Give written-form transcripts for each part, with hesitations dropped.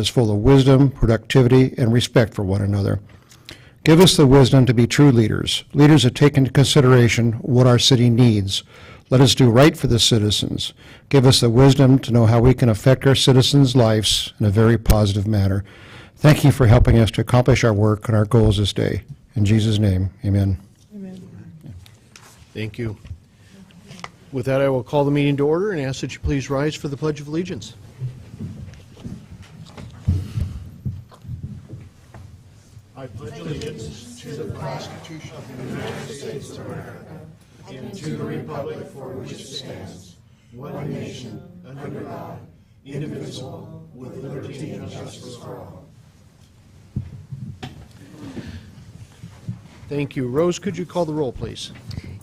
is full of wisdom, productivity, and respect for one another. Give us the wisdom to be true leaders, leaders that take into consideration what our city needs. Let us do right for the citizens. Give us the wisdom to know how we can affect our citizens' lives in a very positive manner. Thank you for helping us to accomplish our work and our goals this day. In Jesus' name, amen. Amen. Thank you. With that, I will call the meeting to order and ask that you please rise for the Pledge of Allegiance. I pledge allegiance to the Constitution of the United States of America and to the republic for which it stands, one nation, under God, indivisible, with liberty and justice for all. Thank you. Rose, could you call the roll, please?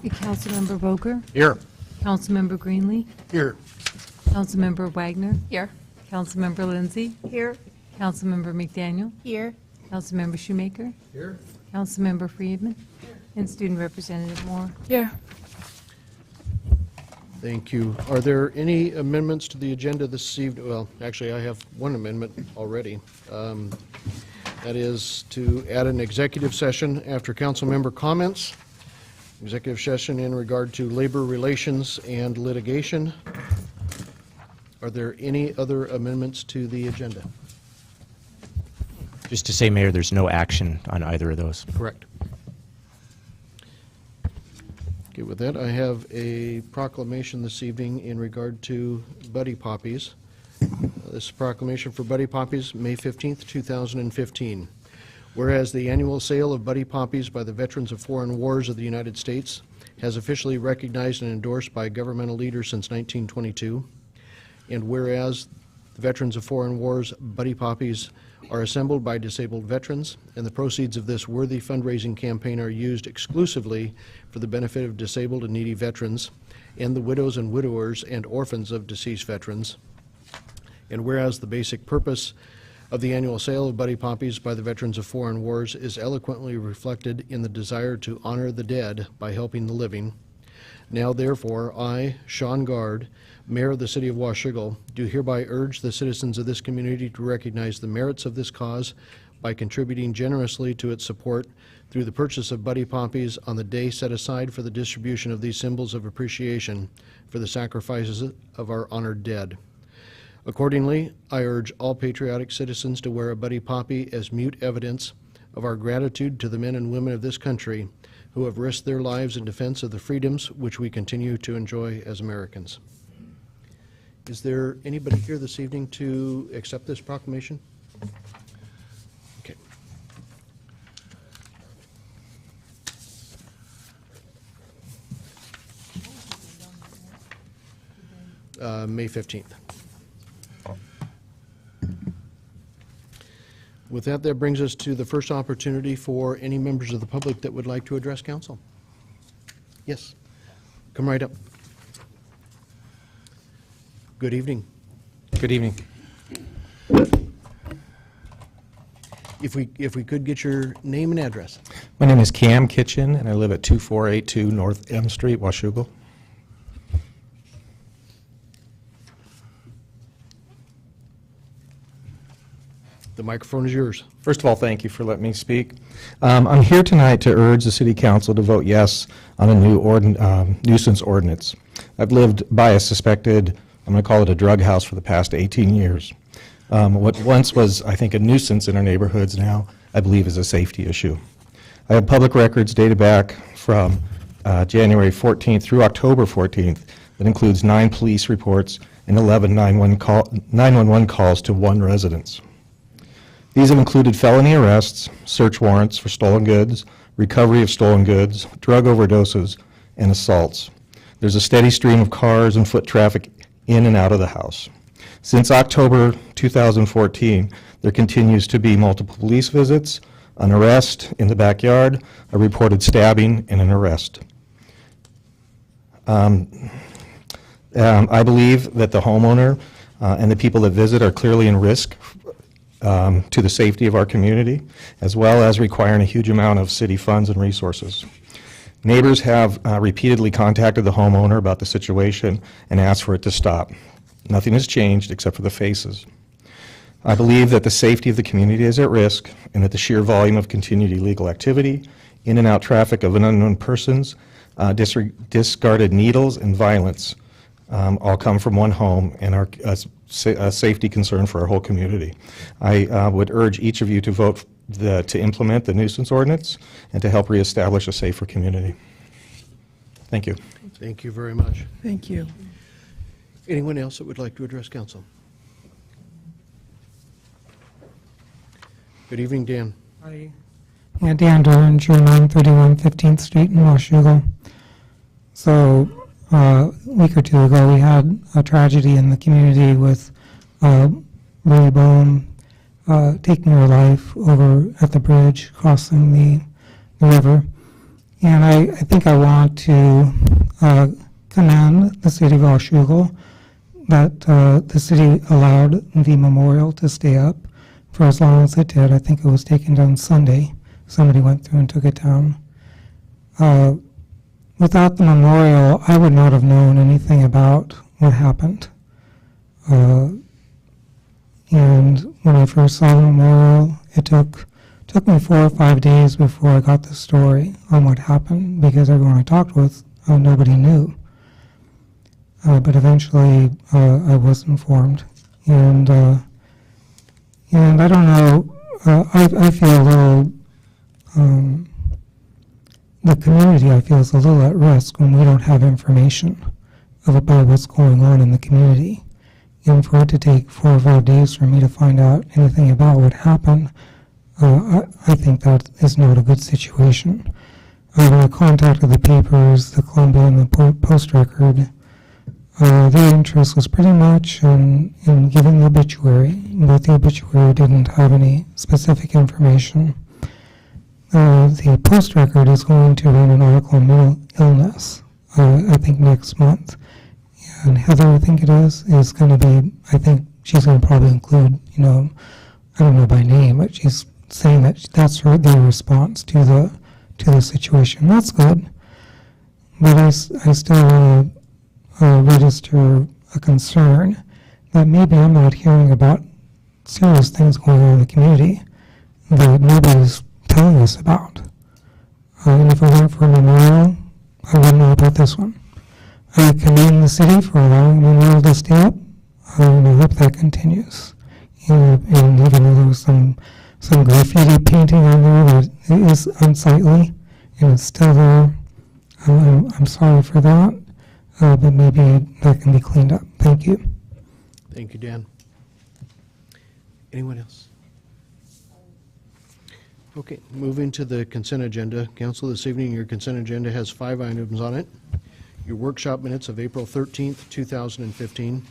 Councilmember Boker? Here. Councilmember Greenlee? Here. Councilmember Wagner? Here. Councilmember Lindsay? Here. Councilmember McDaniel? Here. Councilmember Shoemaker? Here. Councilmember Friedman? And Student Representative Moore? Here. Thank you. Are there any amendments to the agenda this evening? Well, actually, I have one amendment already. That is to add an executive session after council member comments. Executive session in regard to labor relations and litigation. Are there any other amendments to the agenda? Just to say, Mayor, there's no action on either of those. Correct. Okay, with that, I have a proclamation this evening in regard to Buddy Poppies. This proclamation for Buddy Poppies, May 15th, 2015. Whereas the annual sale of Buddy Poppies by the Veterans of Foreign Wars of the United States has officially recognized and endorsed by governmental leaders since 1922, and whereas the Veterans of Foreign Wars Buddy Poppies are assembled by disabled veterans, and the proceeds of this worthy fundraising campaign are used exclusively for the benefit of disabled and needy veterans and the widows and widowers and orphans of deceased veterans. And whereas the basic purpose of the annual sale of Buddy Poppies by the Veterans of Foreign Wars is eloquently reflected in the desire to honor the dead by helping the living. Now, therefore, I, Sean Gard, Mayor of the City of Washougal, do hereby urge the citizens of this community to recognize the merits of this cause by contributing generously to its support through the purchase of Buddy Poppies on the day set aside for the distribution of these symbols of appreciation for the sacrifices of our honored dead. Accordingly, I urge all patriotic citizens to wear a Buddy Poppy as mute evidence of our gratitude to the men and women of this country who have risked their lives in defense of the freedoms which we continue to enjoy as Americans. Is there anybody here this evening to accept this proclamation? Okay. May 15th. With that, that brings us to the first opportunity for any members of the public that would like to address council. Yes, come right up. Good evening. Good evening. If we could get your name and address. My name is Cam Kitchen, and I live at 2482 North M Street, Washougal. The microphone is yours. First of all, thank you for letting me speak. I'm here tonight to urge the City Council to vote yes on a new nuisance ordinance. I've lived by a suspected, I'm going to call it a drug house, for the past 18 years. What once was, I think, a nuisance in our neighborhoods now, I believe, is a safety issue. I have public records dated back from January 14th through October 14th that includes 9 police reports and 11 911 calls to 1 residence. These have included felony arrests, search warrants for stolen goods, recovery of stolen goods, drug overdoses, and assaults. There's a steady stream of cars and foot traffic in and out of the house. Since October 2014, there continues to be multiple police visits, an arrest in the backyard, a reported stabbing, and an arrest. I believe that the homeowner and the people that visit are clearly in risk to the safety of our community, as well as requiring a huge amount of city funds and resources. Neighbors have repeatedly contacted the homeowner about the situation and asked for it to stop. Nothing has changed except for the faces. I believe that the safety of the community is at risk and that the sheer volume of continued illegal activity, in and out traffic of unknown persons, discarded needles, and violence all come from one home and are a safety concern for our whole community. I would urge each of you to vote to implement the nuisance ordinance and to help reestablish a safer community. Thank you. Thank you very much. Thank you. Anyone else that would like to address council? Good evening, Dan. Hi. Yeah, Dan Dorringer, 931 15th Street in Washougal. So, a week or two ago, we had a tragedy in the community with Ray Bohm taking her life over at the bridge, crossing the river. And I think I want to commend the city of Washougal that the city allowed the memorial to stay up for as long as it did. I think it was taken down Sunday. Somebody went through and took it down. Without the memorial, I would not have known anything about what happened. And when I first saw the memorial, it took me 4 or 5 days before I got the story on what happened, because everyone I talked with, nobody knew. But eventually, I was informed. And I don't know, I feel a little, the community, I feel, is a little at risk when we don't have information about what's going on in the community. And for it to take 4 or 5 days for me to find out anything about what happened, I think that is not a good situation. When I contacted the papers, the Columbia and the Post-Record, their interest was pretty much in giving the obituary, but the obituary didn't have any specific information. The Post-Record is going to run an article on mental illness, I think next month. And Heather, I think it is going to be, I think she's going to probably include, I don't know by name, but she's saying that that's their response to the situation. That's good. But I still want to register a concern that maybe I'm not hearing about serious things going on in the community that nobody's telling us about. And if I went for a memorial, I wouldn't know about this one. I commend the city for allowing the memorial to stay up, and I hope that continues. And even though there was some graffiti painting on there that is unsightly, and it's still there, I'm sorry for that, but maybe that can be cleaned up. Thank you. Thank you, Dan. Anyone else? Okay, moving to the consent agenda. Council, this evening, your consent agenda has 5 items on it. Your workshop minutes of April 13th, 2015.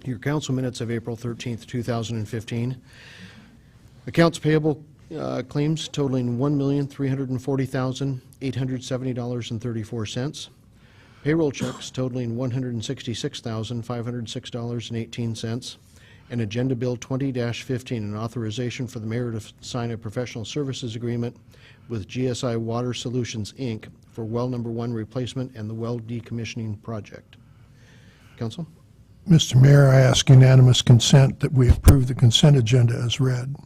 Your council minutes of April 13th, 2015. Accounts payable claims totaling $1,340,870.34. Payroll checks totaling $166,506.18. And Agenda Bill 20-15, an authorization for the mayor to sign a professional services agreement with GSI Water Solutions, Inc. for well number 1 replacement and the well decommissioning project. Council? Mr. Mayor, I ask unanimous consent that we approve the consent agenda as read.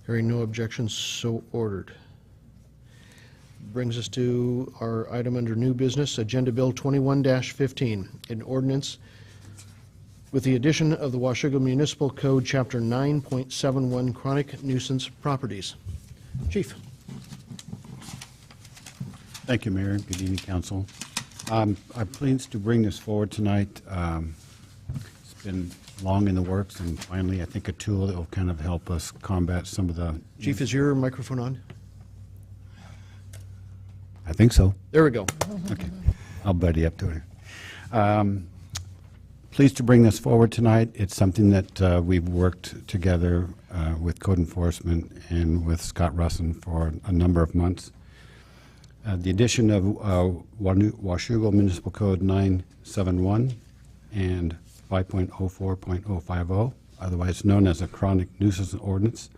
Hearing no objections, so ordered. Brings us to our item under new business, Agenda Bill 21-15, an ordinance with the addition of the Washougal Municipal Code, Chapter 9.71, chronic nuisance properties. Chief. Thank you, Mayor. Good evening, Council. I'm pleased to bring this forward tonight. It's been long in the works, and finally, I think a tool that will kind of help us combat some of the... Chief, is your microphone on? I think so. There we go. Okay. I'll buddy up to it. Pleased to bring this forward tonight. It's something that we've worked together with code enforcement and with Scott Russin for a number of months. The addition of Washougal Municipal Code 971 and 5.04.050, otherwise known as a chronic nuisance ordinance,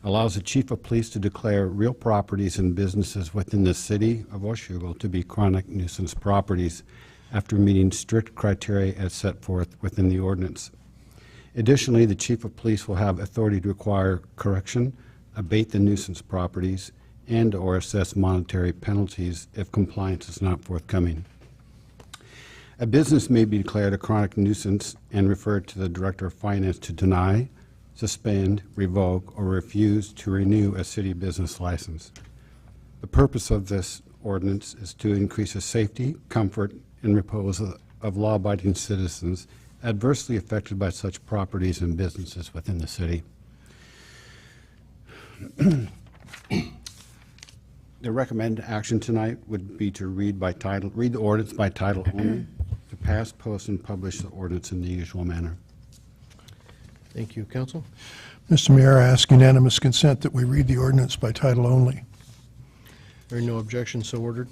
allows the chief of police to declare real properties and businesses within the city of Washougal to be chronic nuisance properties after meeting strict criteria as set forth within the ordinance. Additionally, the chief of police will have authority to require correction, abate the nuisance properties, and/or assess monetary penalties if compliance is not forthcoming. A business may be declared a chronic nuisance and referred to the Director of Finance to deny, suspend, revoke, or refuse to renew a city business license. The purpose of this ordinance is to increase the safety, comfort, and repose of law-abiding citizens adversely affected by such properties and businesses within the city. The recommended action tonight would be to read the ordinance by title only, to pass, post, and publish the ordinance in the usual manner. Thank you, council. Mr. Mayor, I ask unanimous consent that we read the ordinance by title only. Hearing no objection, so ordered.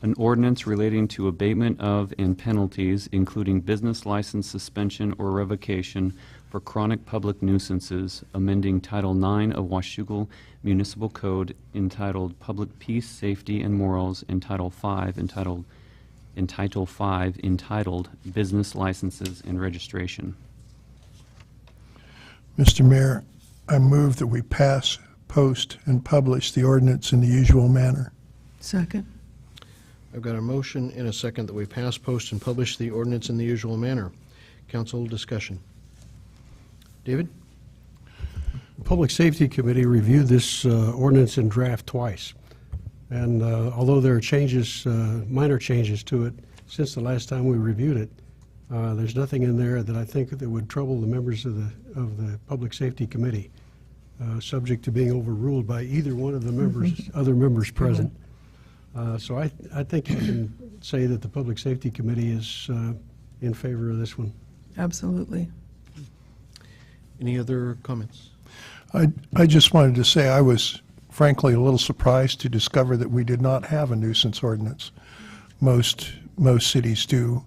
An ordinance relating to abatement of and penalties, including business license suspension or revocation for chronic public nuisances, amending Title IX of Washougal Municipal Code entitled Public Peace, Safety, and Morals, and Title V entitled Business Licenses and Registration. Mr. Mayor, I move that we pass, post, and publish the ordinance in the usual manner. Second. I've got a motion and a second that we pass, post, and publish the ordinance in the usual manner. Council discussion. David? The Public Safety Committee reviewed this ordinance in draft twice. And although there are changes, minor changes to it since the last time we reviewed it, there's nothing in there that I think that would trouble the members of the Public Safety Committee, subject to being overruled by either one of the members, other members present. So I think you can say that the Public Safety Committee is in favor of this one. Absolutely. Any other comments? I just wanted to say I was frankly a little surprised to discover that we did not have a nuisance ordinance. Most cities do,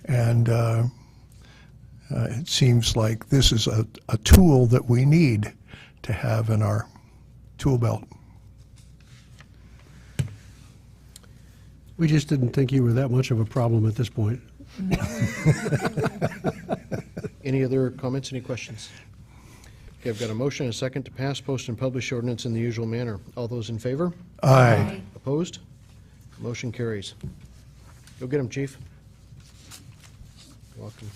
and it seems like this is a tool that we need to have in our tool belt. We just didn't think you were that much of a problem at this point. Any other comments, any questions? Okay, I've got a motion and a second to pass, post, and publish ordinance in the usual manner. All those in favor? Aye. Opposed? Motion carries. Go get him, Chief. Welcome.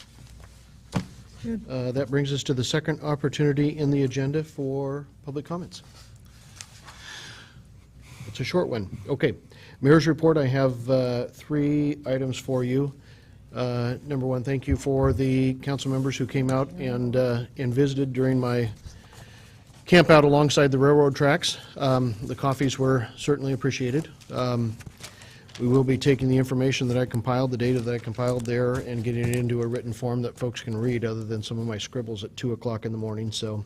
Good. That brings us to the second opportunity in the agenda for public comments. It's a short one. Okay. Mayor's report, I have 3 items for you. Number one, thank you for the council members who came out and visited during my camp out alongside the railroad tracks. The coffees were certainly appreciated. We will be taking the information that I compiled, the data that I compiled there, and getting it into a written form that folks can read, other than some of my scribbles at 2 o'clock in the morning. So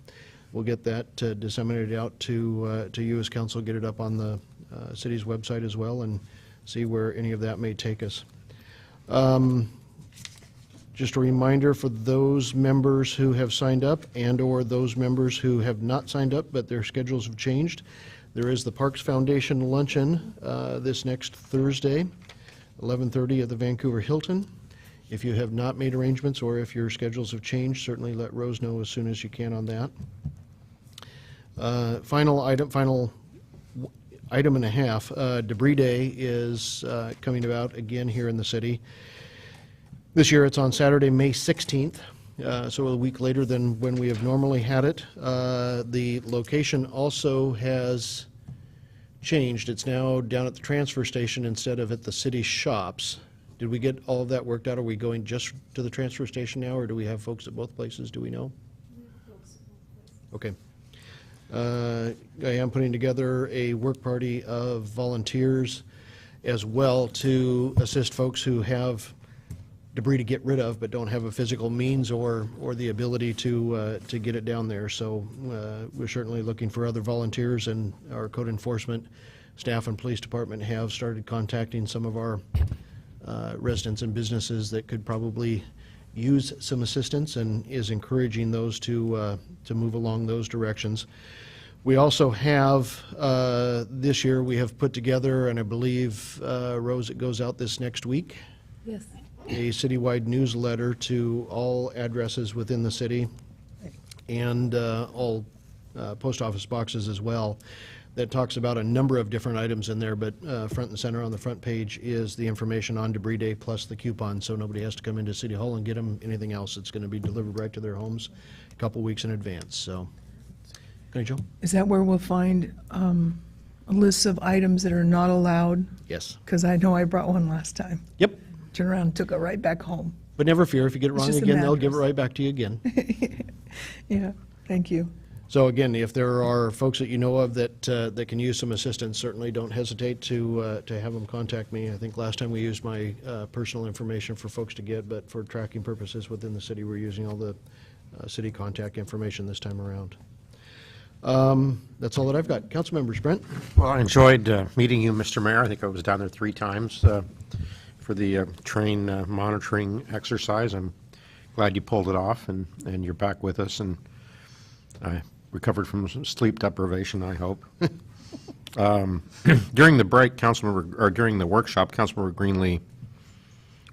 we'll get that disseminated out to you as council, get it up on the city's website as well, and see where any of that may take us. Just a reminder for those members who have signed up and/or those members who have not signed up but their schedules have changed, there is the Parks Foundation luncheon this next Thursday, 11:30 at the Vancouver Hilton. If you have not made arrangements or if your schedules have changed, certainly let Rose know as soon as you can on that. Final item and a half, Debris Day is coming about again here in the city. This year it's on Saturday, May 16th, so a week later than when we have normally had it. The location also has changed. It's now down at the transfer station instead of at the city shops. Did we get all of that worked out? Are we going just to the transfer station now, or do we have folks at both places? Do we know? Okay. I am putting together a work party of volunteers as well to assist folks who have debris to get rid of but don't have a physical means or the ability to get it down there. So we're certainly looking for other volunteers, and our code enforcement staff and police department have started contacting some of our residents and businesses that could probably use some assistance, and is encouraging those to move along those directions. We also have, this year, we have put together, and I believe, Rose, it goes out this next week. Yes. a citywide newsletter to all addresses within the city and all post office boxes as well, that talks about a number of different items in there, but front and center on the front page is the information on Debris Day plus the coupon, so nobody has to come into City Hall and get them anything else. It's going to be delivered right to their homes a couple weeks in advance, so. Okay, Joe? Is that where we'll find a list of items that are not allowed? Yes. Because I know I brought one last time. Yep. Turned around and took it right back home. But never fear, if you get it It's wrong just a again, they'll give it mattress. right back to you again. Yeah, thank you. So again, if there are folks that you know of that can use some assistance, certainly don't hesitate to have them contact me. I think last time we used my personal information for folks to get, but for tracking purposes within the city, we're using all the city contact information this time around. That's all that I've got. Council members, Brent? Well, I enjoyed meeting you, Mr. Mayor. I think I was down there 3 times for the train monitoring exercise. I'm glad you pulled it off, and you're back with us, and I recovered from some sleep deprivation, I hope. During the break, during the workshop, Councilmember Greenlee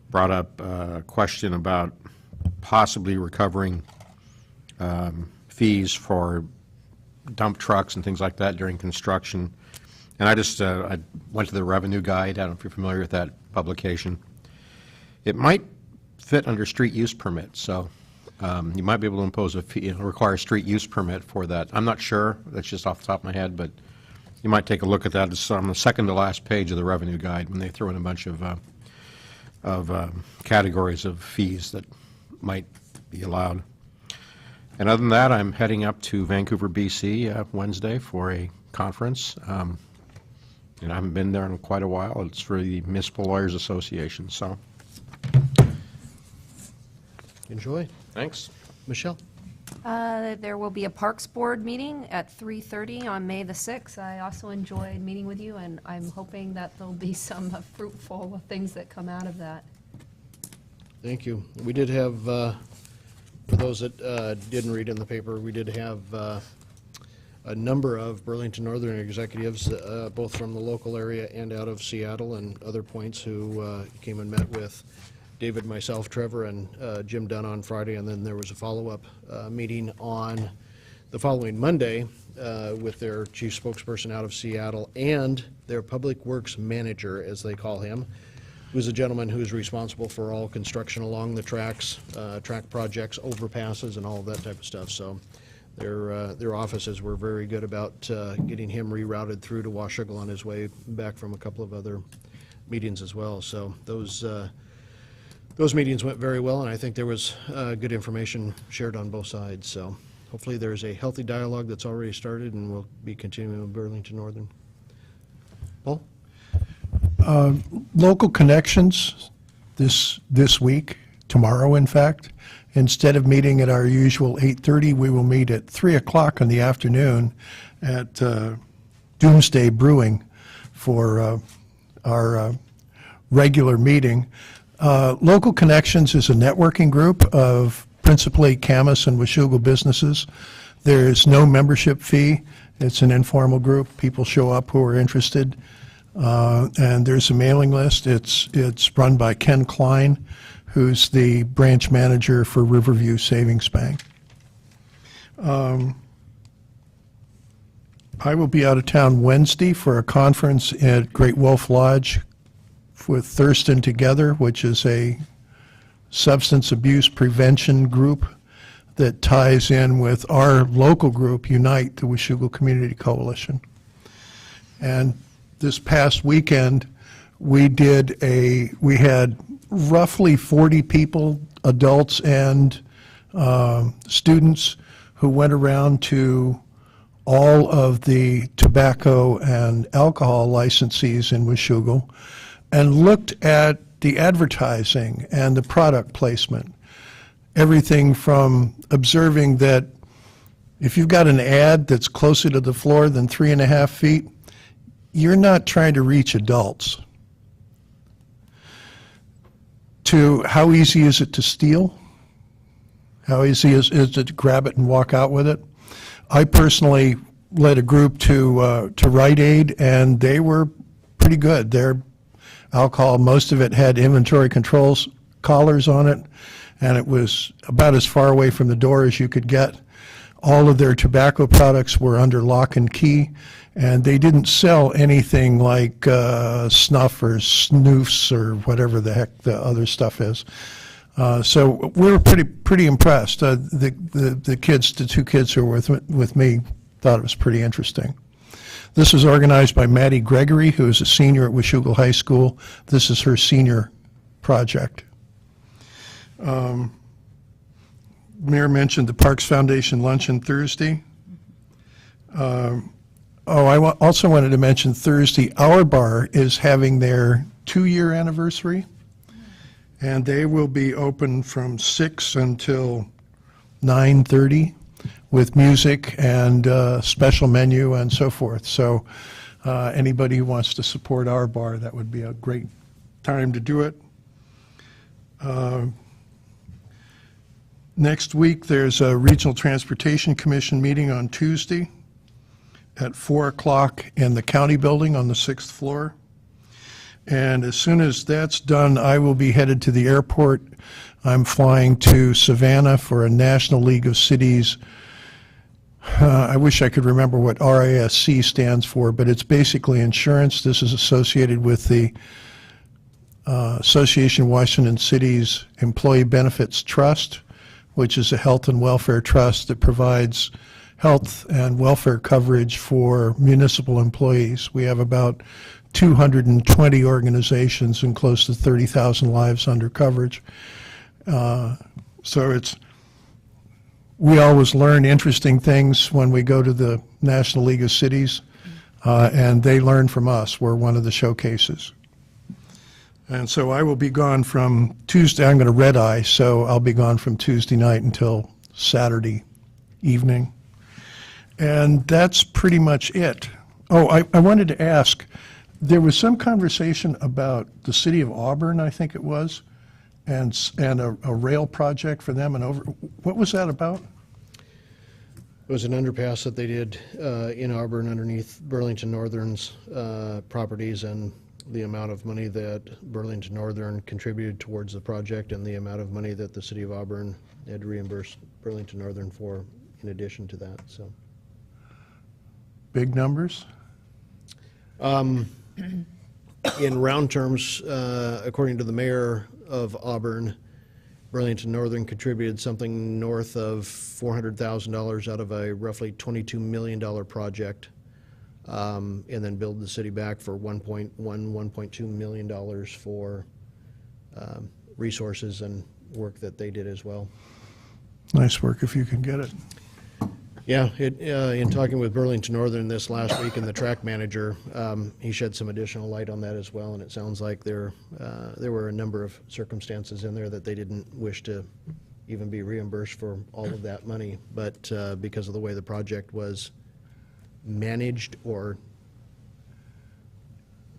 brought up a question about possibly recovering fees for dump trucks and things like that during construction. And I went to the revenue guide. I don't know if you're familiar with that publication. It might fit under street use permit, so you might be able to impose a fee, require a street use permit for that. I'm not sure. That's just off the top of my head, but you might take a look at that. It's on the second to last page of the revenue guide when they throw in a bunch of categories of fees that might be allowed. And other than that, I'm heading up to Vancouver, BC Wednesday for a conference. And I haven't been there in quite a while. It's for the Municipal Lawyers Association, so. Enjoy. Thanks. Michelle? There will be a Parks Board meeting at 3:30 on May the 6th. I also enjoyed meeting with you, and I'm hoping that there'll be some fruitful things that come out of that. Thank you. We did have, for those that didn't read in the paper, we did have a number of Burlington Northern executives, both from the local area and out of Seattle and other points, who came and met with David, myself, Trevor, and Jim Dunn on Friday, and then there was a follow-up meeting on the following Monday with their chief spokesperson out of Seattle and their public works manager, as they call him, who's a gentleman who's responsible for all construction along the tracks, track projects, overpasses, and all of that type of stuff. So their offices were very good about getting him rerouted through to Washougal on his way back from a couple of other meetings as well. So those meetings went very well, and I think there was good information shared on both sides. So hopefully there's a healthy dialogue that's already started, and we'll be continuing with Burlington Northern. Paul? Local connections this week, tomorrow in fact. Instead of meeting at our usual 8:30, we will meet at 3 o'clock in the afternoon at Doomsday Brewing for our regular meeting. Local Connections is a networking group of principally Camas and Washougal businesses. There is no membership fee. It's an informal group. People show up who are interested. And there's a mailing list. It's run by Ken Klein, who's the branch manager for Riverview Savings Bank. I will be out of town Wednesday for a conference at Great Wolf Lodge with Thurston Together, which is a substance abuse prevention group that ties in with our local group, Unite, the Washougal Community Coalition. And this past weekend, we had roughly 40 people, adults and students, who went around to all of the tobacco and alcohol licensees in Washougal and looked at the advertising and the product placement. Everything from observing that if you've got an ad that's closer to the floor than 3.5 feet, you're not trying to reach adults, to how easy is it to steal? How easy is it to grab it and walk out with it? I personally led a group to Rite Aid, and they were pretty good. Their alcohol, most of it had inventory controls collars on it, and it was about as far away from the door as you could get. All of their tobacco products were under lock and key, and they didn't sell anything like snuff or snoofs or whatever the heck the other stuff is. So we were pretty impressed. The kids, the two kids who were with me, thought it was pretty interesting. This was organized by Maddie Gregory, who is a senior at Washougal High School. This is her senior project. Mayor mentioned the Parks Foundation luncheon Thursday. I also wanted to mention Thursday, Our Bar is having their 2-year anniversary, and they will be open from 6 until 9:30 with music and special menu and so forth. So anybody who wants to support Our Bar, that would be a great time to do it. Next week, there's a Regional Transportation Commission meeting on Tuesday at 4 o'clock in the county building on the 6th floor. And as soon as that's done, I will be headed to the airport. I'm flying to Savannah for a National League of Cities. I wish I could remember what RISC stands for, but it's basically insurance. This is associated with the Association of Washington Cities Employee Benefits Trust, which is a health and welfare trust that provides health and welfare coverage for municipal employees. We have about 220 organizations and close to 30,000 lives under coverage. So we always learn interesting things when we go to the National League of Cities, and they learn from us. We're one of the showcases. And so I will be gone from Tuesday. I'm going to red eye, so I'll be gone from Tuesday night until Saturday evening. And that's pretty much it. Oh, I wanted to ask, there was some conversation about the city of Auburn, I think it was, and a rail project for them. What was that about? It was an underpass that they did in Auburn underneath Burlington Northern's properties, and the amount of money that Burlington Northern contributed towards the project and the amount of money that the city of Auburn had reimbursed Burlington Northern for in addition to that. So, big numbers? In round terms, according to the mayor of Auburn, Burlington Northern contributed something north of $400,000 out of a roughly $22 million project, and then billed the city back for $1.2 million for resources and work that they did as well. Nice work if you can get it. Yeah, in talking with Burlington Northern this last week and the track manager, he shed some additional light on that as well, and it sounds like there were a number of circumstances in there that they didn't wish to even be reimbursed for all of that money, but because of the way the project was managed or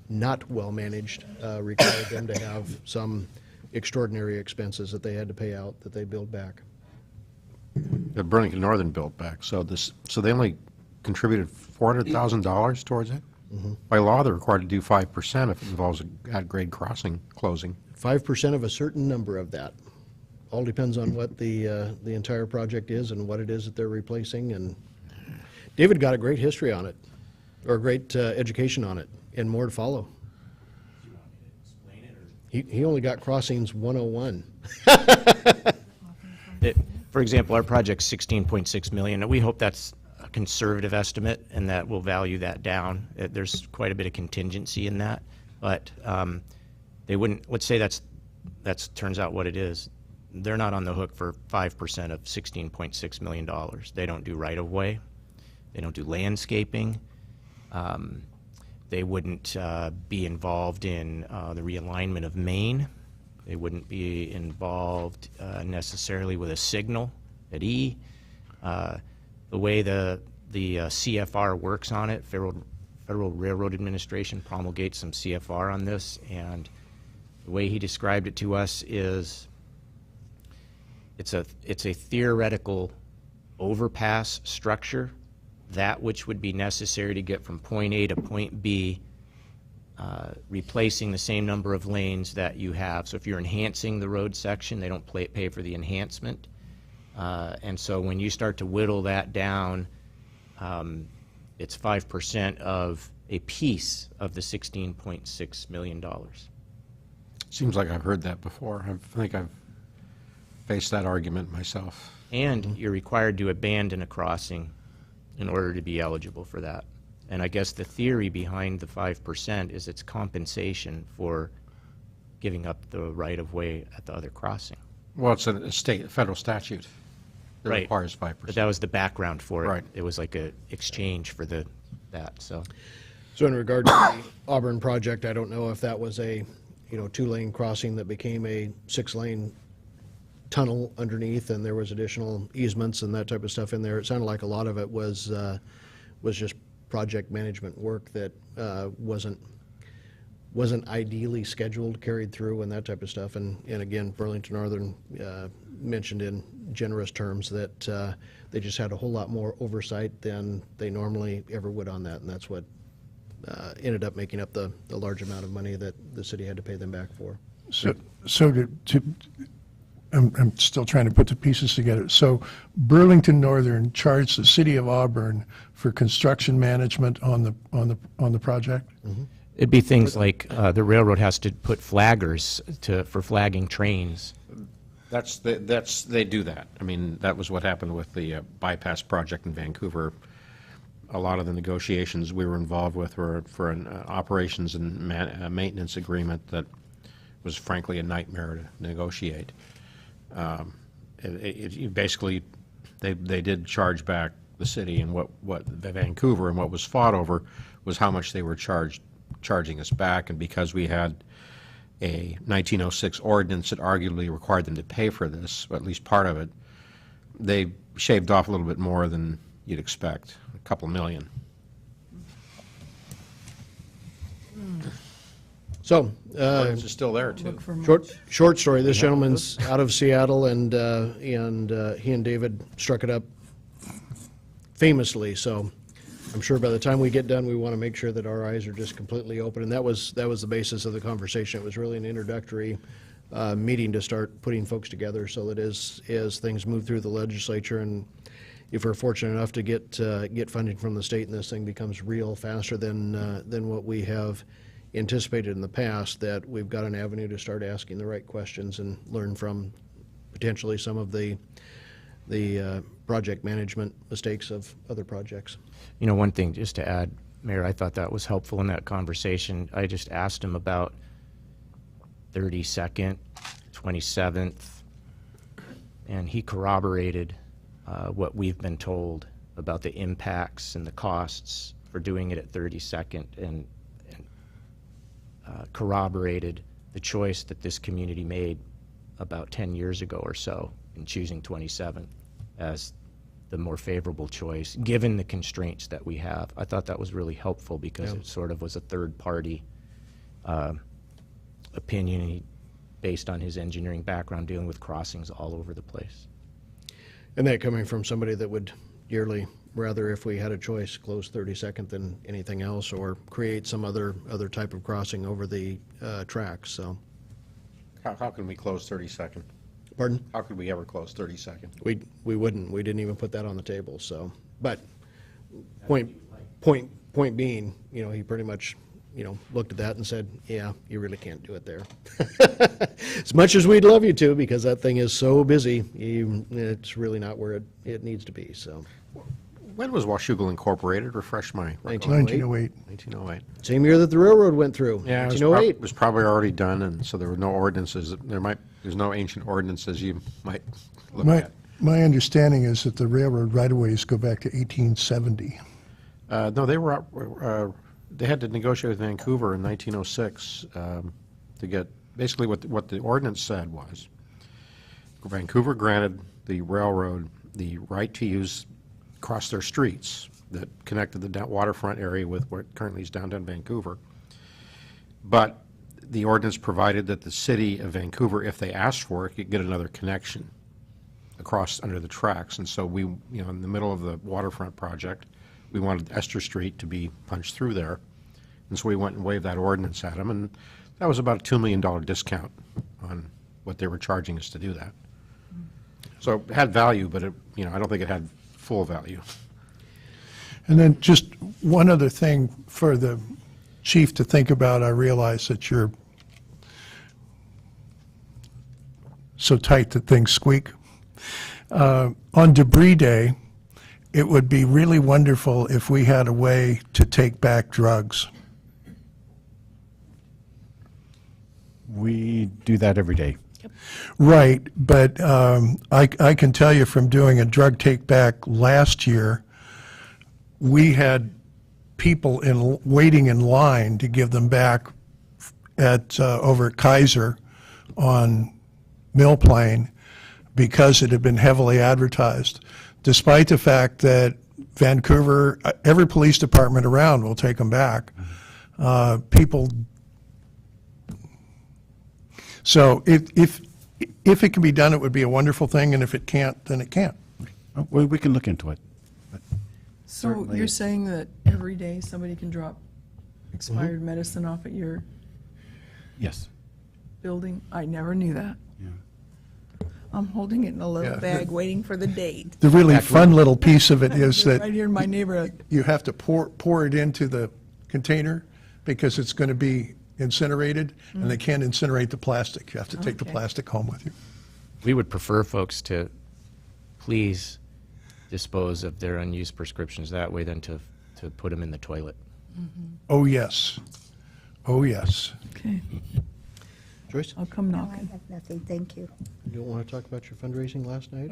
not well managed, required them to have some extraordinary expenses that they had to pay out that they billed back. The Burlington Northern built back, so they only contributed $400,000 towards it? Mm-hmm. By law, they're required to do 5% if it involves a at-grade crossing closing. 5% of a certain number of that. All depends on what the entire project is and what it is that they're replacing. And David got a great history on it, or a great education on it, and more to follow. He only got crossings 101. For example, our project's $16.6 million, and we hope that's a conservative estimate and that we'll value that down. There's quite a bit of contingency in that, but they wouldn't, let's say that's turns out what it is. They're not on the hook for 5% of $16.6 million. They don't do right-of-way. They don't do landscaping. They wouldn't be involved in the realignment of Maine. They wouldn't be involved necessarily with a signal at E. The way the CFR works on it, Federal Railroad Administration promulgates some CFR on this, and the way he described it to us is it's a theoretical overpass structure, that which would be necessary to get from point A to point B replacing the same number of lanes that you have. So if you're enhancing the road section, they don't pay for the enhancement. And so when you start to whittle that down, it's 5% of a piece of the $16.6 million. Seems like I've heard that before. I think I've faced that argument myself. And you're required to abandon a crossing in order to be eligible for that. And I guess the theory behind the 5% is it's compensation for giving up the right-of-way at the other crossing. Well, it's a federal statute that Right. requires 5%. But that was the background for it. Right. It was like a exchange for that, so. So in regard to the Auburn project, I don't know if that was a, 2-lane crossing that became a 6-lane tunnel underneath, and there was additional easements and that type of stuff in there. It sounded like a lot of it was just project management work that wasn't ideally scheduled, carried through, and that type of stuff. And again, Burlington Northern mentioned in generous terms that they just had a whole lot more oversight than they normally ever would on that, and that's what ended up making up the large amount of money that the city had to pay them back for. So I'm still trying to put the pieces together. So Burlington Northern charged the city of Auburn for construction management on the project? It'd be things like the railroad has to put flaggers for flagging trains. They do that. I mean, that was what happened with the bypass project in Vancouver. A lot of the negotiations we were involved with were for an operations and maintenance agreement that was frankly a nightmare to negotiate. Basically, they did charge back the city, and what Vancouver, and what was fought over was how much they were charging us back. And because we had a 1906 ordinance that arguably required them to pay for this, or at least part of it, they shaved off a little bit more than you'd expect, a couple million. So, Ordinance is still there, too. short story, this gentleman's out of Seattle, and he and David struck it up famously, so I'm sure by the time we get done, we want to make sure that our eyes are just completely open, and that was the basis of the conversation. It was really an introductory meeting to start putting folks together, so that as things move through the legislature, and if we're fortunate enough to get funding from the state and this thing becomes real faster than what we have anticipated in the past, that we've got an avenue to start asking the right questions and learn from potentially some of the project management mistakes of other projects. One thing just to add, Mayor, I thought that was helpful in that conversation. I just asked him about 32nd, 27th, and he corroborated what we've been told about the impacts and the costs for doing it at 32nd, and corroborated the choice that this community made about 10 years ago or so in choosing 27th as the more favorable choice, given the constraints that we have. I thought that was really helpful because it sort of was a third-party opinion based on his engineering background dealing with crossings all over the place. And that coming from somebody that would dearly rather, if we had a choice, close 32nd than anything else, or create some other type of crossing over the tracks, so. How can we close 32nd? Pardon? How could we ever close 32nd? We wouldn't. We didn't even put that on the table, so. But point being, he pretty much, looked at that and said, yeah, you really can't do it there. As much as we'd love you to, because that thing is so busy, it's really not where it needs to be, so. When was Washougal incorporated? Refresh my recollection. 1908. 1908. Same year that the railroad went through, Yeah, it 1908. was probably already done, and so there were no ordinances. There's no ancient ordinances you might look at. My understanding is that the railroad right-of-ways go back to 1870. No, they had to negotiate with Vancouver in 1906 to get, basically what the ordinance said was, Vancouver granted the railroad the right to cross their streets that connected the waterfront area with what currently is downtown Vancouver. But the ordinance provided that the city of Vancouver, if they asked for it, could get another connection across under the tracks. And so we, in the middle of the waterfront project, we wanted Esther Street to be punched through there. And so we went and waived that ordinance at them, and that was about a $2 million discount on what they were charging us to do that. So it had value, but it, you know, I don't think it had full value. And then just one other thing for the chief to think about. I realize that you're so tight that things squeak. On Debris Day, it would be really wonderful if we had a way to take back drugs. We do that every day. Right, but I can tell you from doing a drug take back last year, we had people waiting in line to give them back at over at Kaiser on Mill Plain because it had been heavily advertised, despite the fact that Vancouver, every police department around will take them back. People. So if it can be done, it would be a wonderful thing, and if it can't, then it can't. Oh, well, we can look into it. But So certainly you're it's- saying that every day somebody can drop expired medicine off at your Yes. building? I never knew that. Yeah. I'm holding it in a little Yeah. bag, waiting for the date. The really fun little piece of it is Right that here in my neighborhood. you have to pour it into the container because it's going to be incinerated, and they can't incinerate the plastic. You have to take the Okay. plastic home with you. We would prefer folks to please dispose of their unused prescriptions that way than to put them in the toilet. Oh, yes. Oh, yes. Okay, Joyce, I'll come No, I knocking. have nothing, thank you. you don't want to talk about your fundraising last night?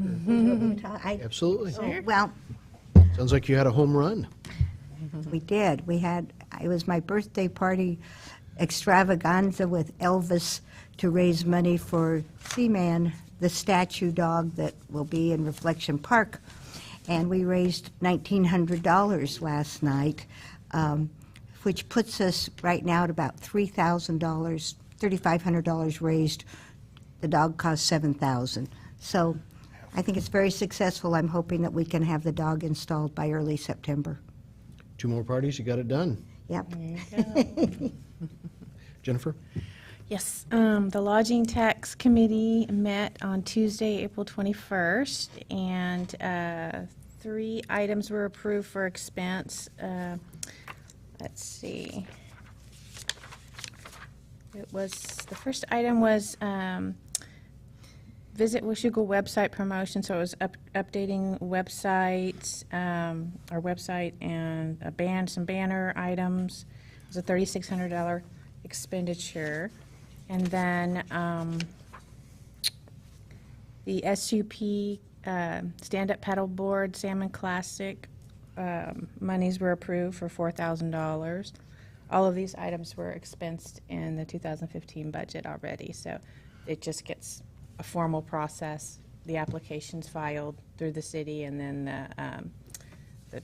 I- Absolutely. Well, Sounds like you had a home run. we did. It was my birthday party extravaganza with Elvis to raise money for Seaman, the statue dog that will be in Reflection Park. And we raised $1,900 last night, which puts us right now at about $3,000, $3,500 raised. The dog cost $7,000. So I think it's very successful. I'm hoping that we can have the dog installed by early September. 2 more parties, you got it done. Yep. Jennifer? Yes, the Lodging Tax Committee met on Tuesday, April 21st, and 3 items were approved for expense. Let's see. The first item was visit Washougal website promotion, so it was updating websites, our website, and some banner items. It was a $3,600 expenditure. And then the SUP stand-up paddleboard Salmon Classic monies were approved for $4,000. All of these items were expensed in the 2015 budget already, so it just gets a formal process. The application's filed through the city, and then the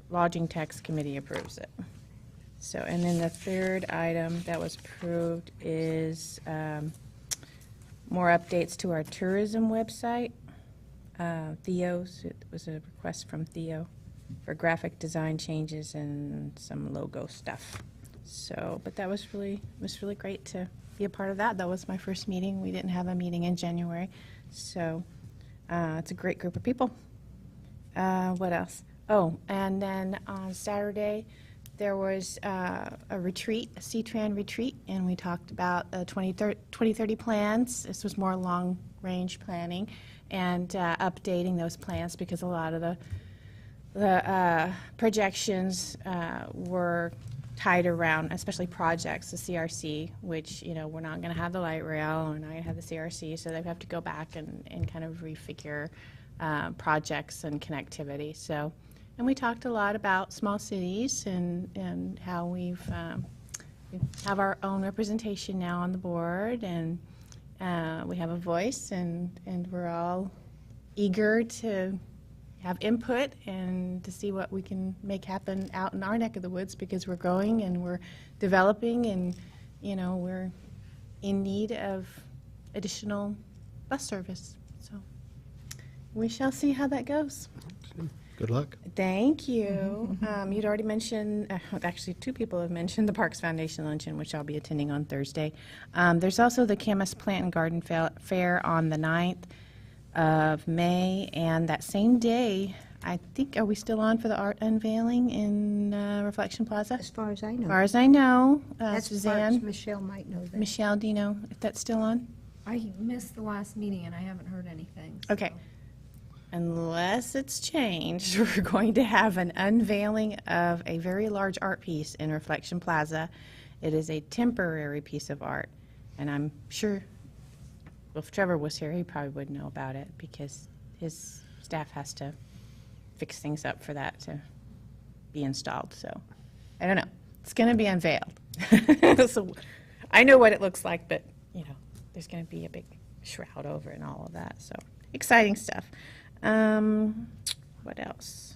Lodging Tax Committee approves it. So, and then the third item that was approved is more updates to our tourism website. Theo's, it was a request from Theo for graphic design changes and some logo stuff. So, but that was really great to be a part of that. That was my first meeting. We didn't have a meeting in January. So, it's a great group of people. What else? Oh, and then on Saturday, there was a retreat, a CTRAN retreat, and we talked about 2030 plans. This was more long-range planning and updating those plans because a lot of the projections were tied around, especially projects, the CRC, which, you know, we're not going to have the light rail, we're not going to have the CRC, so they have to go back and kind of refigure projects and connectivity. So. And we talked a lot about small cities and how we have our own representation now on the board, and we have a voice, and we're all eager to have input and to see what we can make happen out in our neck of the woods, because we're growing and we're developing, and, you know, we're in need of additional bus service. So we shall see how that goes. Good luck. Thank you. You'd already mentioned, actually, two people have mentioned the Parks Foundation Luncheon, which I'll be attending on Thursday. There's also the Camas Plant and Garden Fair on the 9th of May, and that same day, I think, are we still on for the art unveiling in Reflection Plaza? As far as I know. As far as I know, That's Suzanne, Parks. Michelle might know that. Michelle, do you know if that's still on? I missed the last meeting and I haven't heard anything. Okay. Unless it's changed, we're going to have an unveiling of a very large art piece in Reflection Plaza. It is a temporary piece of art, and I'm sure, well, if Trevor was here, he probably would know about it because his staff has to fix things up for that to be installed. So I don't know. It's going to be unveiled. So I know what it looks like, but there's going to be a big shroud over it and all of that. So exciting stuff. What else?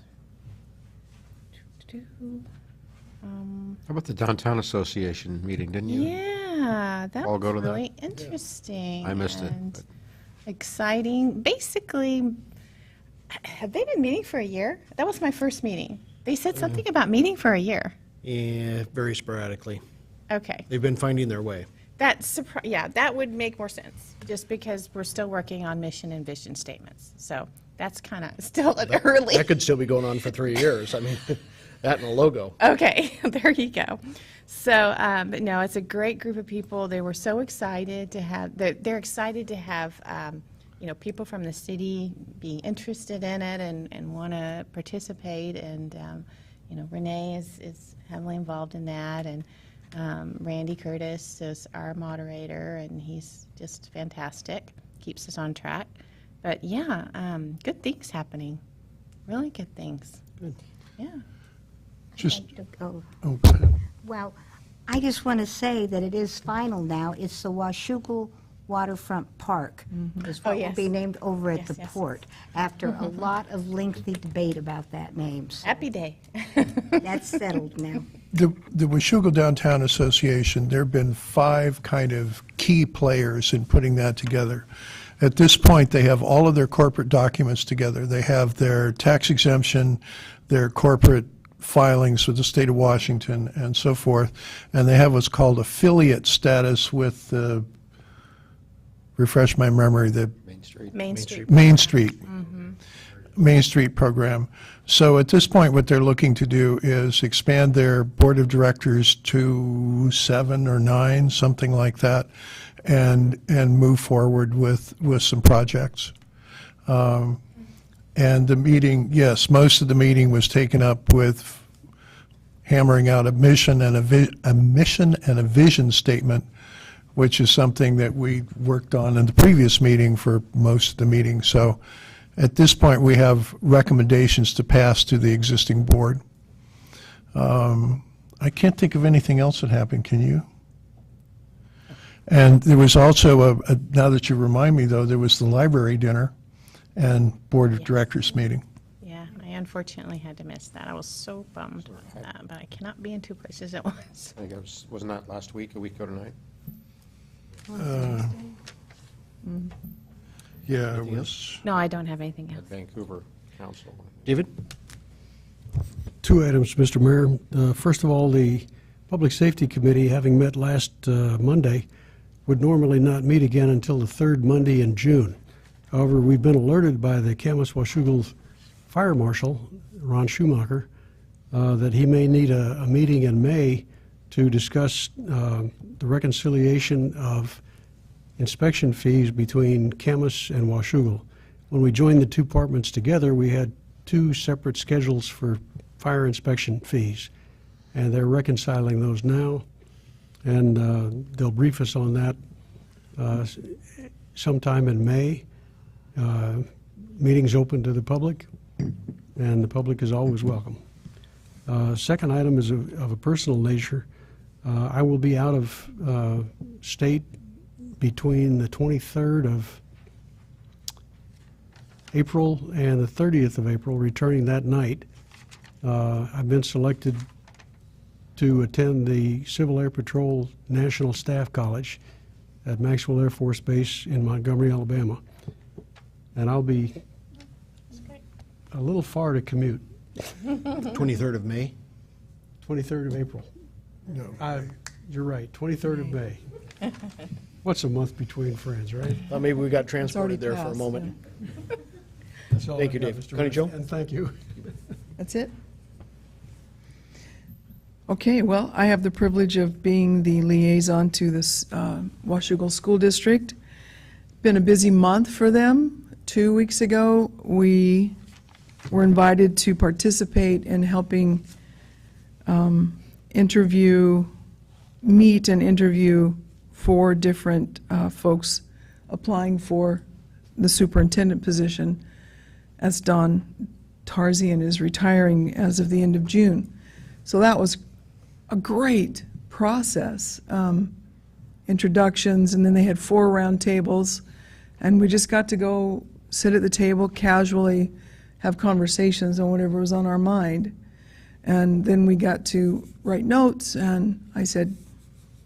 How about the Downtown Association meeting, didn't you? Yeah, that All was go to that? really interesting. I missed it, and but- exciting. Basically, have they been meeting for a year? That was my first meeting. They said something about meeting for a year. Yeah, very sporadically. Okay. They've been finding their way. Yeah, that would make more sense, just because we're still working on mission and vision statements. So that's kind of still early. That could still be going on for 3 years. I mean, that and a logo. Okay, there you go. So, but no, it's a great group of people. They were so excited to have, they're excited to have, people from the city be interested in it and want to participate. And, Renee is heavily involved in that. And Randy Curtis is our moderator, and he's just fantastic. Keeps us on track. But yeah, good things happening. Really good things. Good. Yeah. Just, Oh, oh, go ahead. well, I just want to say that it is final now. It's the Washougal Waterfront Park is what will be named over at Yes, the yes, port after a lot of lengthy debate about that name. So Happy day. that's settled now. The Washougal Downtown Association, there have been 5 kind of key players in putting that together. At this point, they have all of their corporate documents together. They have their tax exemption, their corporate filings with the state of Washington, and so forth. And they have what's called affiliate status with the, refresh my memory, the Main Street. Main Street. Main Street. Main Street program. So at this point, what they're looking to do is expand their board of directors to 7 or 9, something like that, and move forward with some projects. And the meeting, yes, most of the meeting was taken up with hammering out a mission and a vision statement, which is something that we worked on in the previous meeting for most of the meeting. So at this point, we have recommendations to pass to the existing board. I can't think of anything else that happened, can you? And there was also now that you remind me though, there was the library dinner and board of directors meeting. Yeah, I unfortunately had to miss that. I was so bummed about that, but I cannot be in 2 places at once. I think wasn't that last week, a week ago tonight? Yeah, it Anything was. No, I don't have anything At else. Vancouver Council. David? 2 items, Mr. Mayor. First of all, the Public Safety Committee, having met last Monday, would normally not meet again until the 3rd Monday in June. However, we've been alerted by the Camas-Washougal Fire Marshal, Ron Schumacher, that he may need a meeting in May to discuss the reconciliation of inspection fees between Camas and Washougal. When we joined the 2 departments together, we had 2 separate schedules for fire inspection fees, and they're reconciling those now, and they'll brief us on that sometime in May. Meetings open to the public, and the public is always welcome. Second item is of a personal nature. I will be out of state between the 23rd of April and the 30th of April, returning that night. I've been selected to attend the Civil Air Patrol National Staff College at Maxwell Air Force Base in Montgomery, Alabama. And I'll be a little far to commute. 23rd of May? 23rd of April. No. You're right, 23rd of May. What's a month between friends, right? Thought maybe we got already transported there for a passed, moment. That's all Thank I've you, got, Dave. Mr. Connie Mayor. Jo? And thank you. That's it? Okay, well, I have the privilege of being the liaison to this Washougal School District. Been a busy month for them. 2 weeks ago, we were invited to participate in helping meet and interview 4 different folks applying for the superintendent position, as Don Tarzian is retiring as of the end of June. So that was a great process. Introductions, and then they had 4 round tables, and we just got to go sit at the table casually, have conversations on whatever was on our mind. And then we got to write notes, and I said,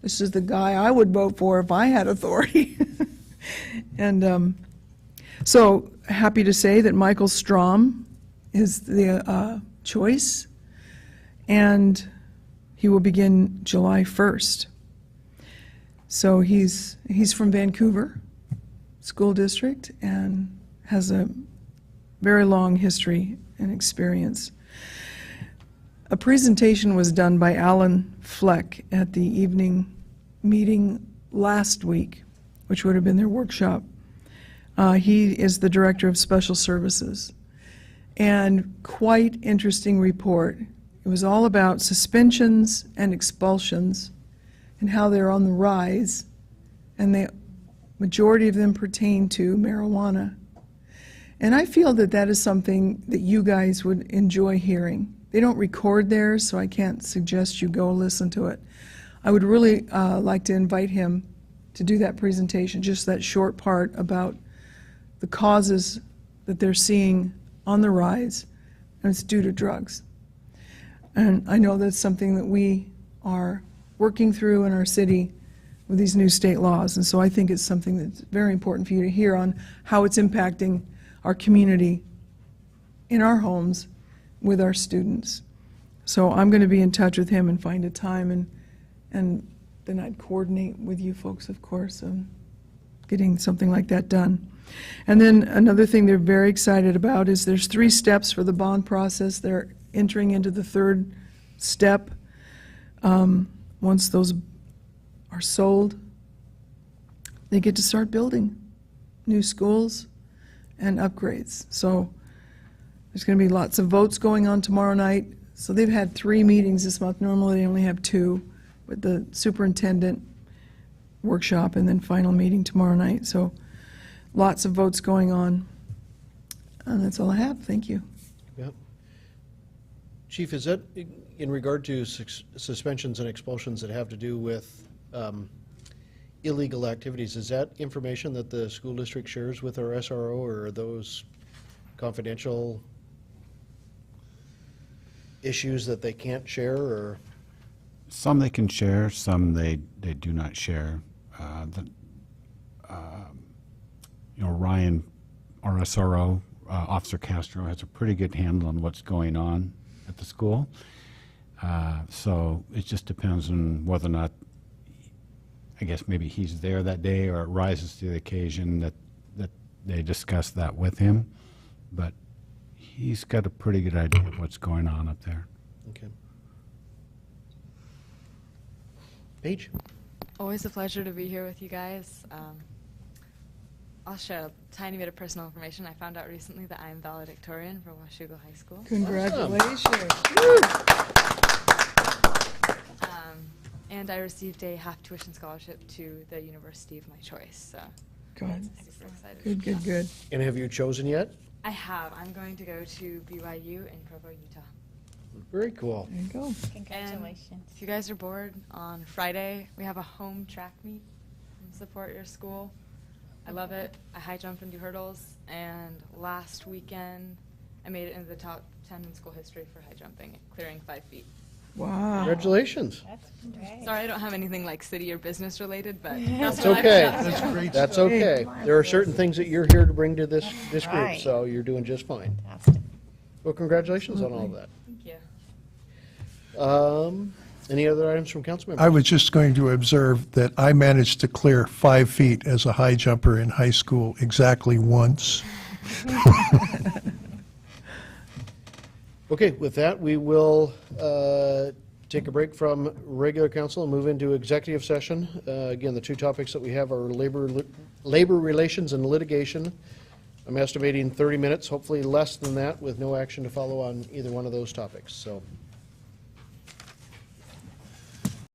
this is the guy I would vote for if I had authority. And so happy to say that Michael Strom is the choice, and he will begin July 1st. So he's from Vancouver School District and has a very long history and experience. A presentation was done by Alan Fleck at the evening meeting last week, which would have been their workshop. He is the Director of Special Services. And quite interesting report. It was all about suspensions and expulsions and how they're on the rise, and the majority of them pertain to marijuana. And I feel that that is something that you guys would enjoy hearing. They don't record theirs, so I can't suggest you go listen to it. I would really like to invite him to do that presentation, just that short part about the causes that they're seeing on the rise, and it's due to drugs. And I know that's something that we are working through in our city with these new state laws, and so I think it's something that's very important for you to hear on how it's impacting our community in our homes with our students. So I'm going to be in touch with him and find a time, and then I'd coordinate with you folks, of course, on getting something like that done. And then another thing they're very excited about is there's 3 steps for the bond process. They're entering into the 3rd step. Once those are sold, they get to start building new schools and upgrades. So there's going to be lots of votes going on tomorrow night. So they've had 3 meetings this month. Normally they only have 2, with the superintendent workshop and then final meeting tomorrow night. So lots of votes going on. And that's all I have. Thank you. Yep. Chief, is that in regard to suspensions and expulsions that have to do with illegal activities? Is that information that the school district shares with our SRO, or are those confidential issues that they can't share, or? Some they can share, some they do not share. Ryan, our SRO, Officer Castro, has a pretty good handle on what's going on at the school. So it just depends on whether or not, I guess maybe he's there that day, or it rises to the occasion that they discuss that with him. But he's got a pretty good idea of what's going on up there. Okay. Paige? Always a pleasure to be here with you guys. I'll share a tiny bit of personal information. I found out recently that I am valedictorian for Washougal High School. Congratulations. And I received a half tuition scholarship to the university of my choice. So Good. I'm super excited. Good. And have you chosen yet? I have. I'm going to go to BYU in Provo, Utah. Very cool. There you go. Congratulations. And if you guys are bored, on Friday we have a home track meet and support your school. I love it. I high jump and do hurdles, and last weekend I made it into the top 10 in school history for high jumping, clearing 5 feet. Wow. Congratulations. That's great. Sorry, I don't have anything like city or business related, but That's what I've okay. got. That's great That's stuff. okay. There are certain things that you're here to bring to this group, Right. so you're doing just fine. Fantastic. Well, congratulations on all of that. Thank you. Any other items from council members? I was just going to observe that I managed to clear 5 feet as a high jumper in high school exactly once. Okay, with that, we will take a break from regular council and move into executive session. Again, the two topics that we have are labor relations and litigation. I'm estimating 30 minutes, hopefully less than that, with no action to follow on either one of those topics. So